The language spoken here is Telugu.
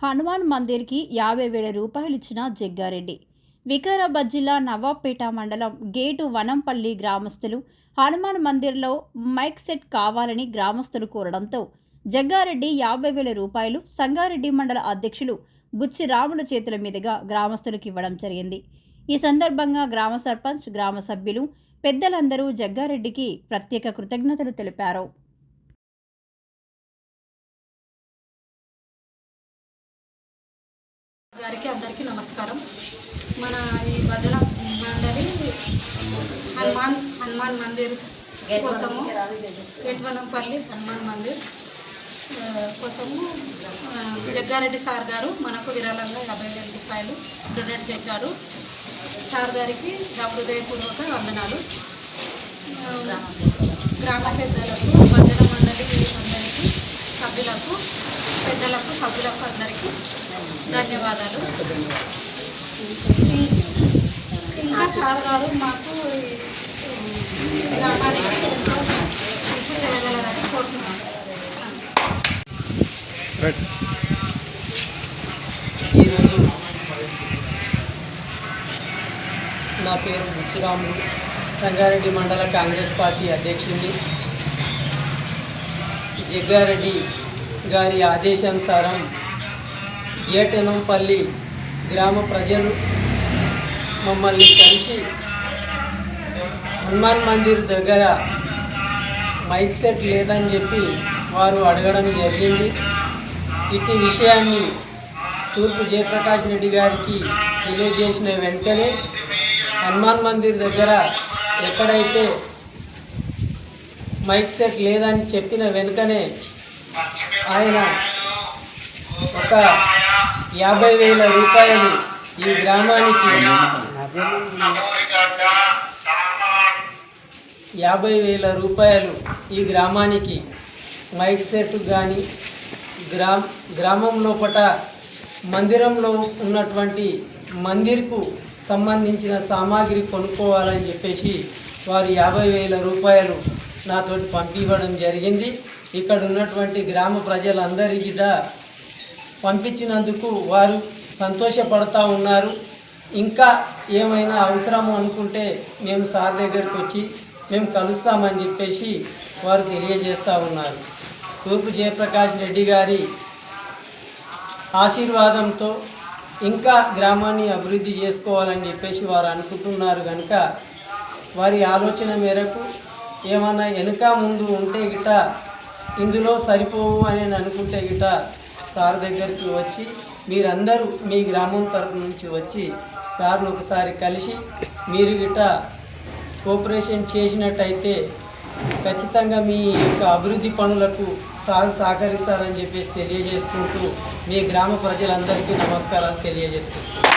హనుమాన్ మందిర్కి 50,000 రూపాయలిచ్చిన జగ్గారెడ్డి. వికారాబాద్ జిల్లా నవాబ్పేట మండలం గేటు వనంపల్లి గ్రామస్తులు హనుమాన్ మందిర్లో మైక్ సెట్ కావాలని గ్రామస్తులు కోరడంతో జగ్గారెడ్డి 50,000 రూపాయలు సంగారెడ్డి మండల అధ్యక్షులు బుచ్చి రాముల చేతుల మీదుగా గ్రామస్తులకు ఇవ్వడం జరిగింది. ఈ సందర్భంగా గ్రామ సర్పంచ్, గ్రామ సభ్యులు, పెద్దలందరూ జగ్గారెడ్డికి ప్రత్యేక కృతజ్ఞతలు తెలిపారు. గారికి అందరికీ నమస్కారం. మన ఈ భజన మండలి హనుమాన్ మందిర్ కోసము గేట్వనంపల్లి హనుమాన్ మందిర్ కోసము జగ్గారెడ్డి సార్ గారు మనకు విరాళంగా 50,000 రూపాయలు డొనేట్ చేశారు. సార్ గారికి హృదయపూర్వక వందనాలు. గ్రామ పెద్దలకు, భజన మండలి అందరికీ, సభ్యులకు, పెద్దలకు, సభ్యులకు అందరికీ ధన్యవాదాలు. ఇంకా సార్ గారు మాకు గ్రామానికి ఎంతో కృషి చేయగలరని కోరుతున్నాను. ఈరోజు నా పేరు బుచ్చిరాములు, సంగారెడ్డి మండల కాంగ్రెస్ పార్టీ అధ్యక్షుడిని. జగ్గారెడ్డి గారి ఆదేశానుసారం గేటెనంపల్లి గ్రామ ప్రజలు మమ్మల్ని కలిసి హనుమాన్ మందిర్ దగ్గర మైక్ సెట్ లేదని చెప్పి వారు అడగడం జరిగింది. ఇట్టి విషయాన్ని తూర్పు జయప్రకాష్ రెడ్డి గారికి తెలియజేసిన వెంటనే హనుమాన్ మందిర్ దగ్గర ఎక్కడైతే మైక్ సెట్ లేదని చెప్పిన వెనుకనే ఆయన ఒక 50,000 రూపాయలు ఈ గ్రామానికి 50,000 రూపాయలు ఈ గ్రామానికి మైక్ సెట్ కానీ గ్రామం లోపల మందిరంలో ఉన్నటువంటి మందిర్కు సంబంధించిన సామాగ్రి కొనుక్కోవాలని చెప్పేసి వారు 50,000 రూపాయలు నాతోటి పంపివ్వడం జరిగింది. ఇక్కడ ఉన్నటువంటి గ్రామ ప్రజలందరికీ పంపించినందుకు వారు సంతోషపడతా ఉన్నారు. ఇంకా ఏమైనా అవసరం అనుకుంటే మేము సార్ దగ్గరికి వచ్చి మేము కలుస్తామని చెప్పేసి వారు తెలియజేస్తూ ఉన్నారు. తూర్పు జయప్రకాష్ రెడ్డి గారి ఆశీర్వాదంతో ఇంకా గ్రామాన్ని అభివృద్ధి చేసుకోవాలని చెప్పేసి వారు అనుకుంటున్నారు. కనుక వారి ఆలోచన మేరకు ఏమైనా వెనుక ముందు ఉంటే గిట ఇందులో సరిపోవు అని అనుకుంటే గిట సార్ దగ్గరికి వచ్చి మీరందరూ మీ గ్రామం తరపు నుంచి వచ్చి సార్ను ఒకసారి కలిసి మీరు గిట కోఆపరేషన్ చేసినట్టయితే ఖచ్చితంగా మీ యొక్క అభివృద్ధి పనులకు సార్ సహకరిస్తారని చెప్పేసి తెలియజేసుకుంటూ మీ గ్రామ ప్రజలందరికీ నమస్కారాలు తెలియజేసుకుంటున్నాను.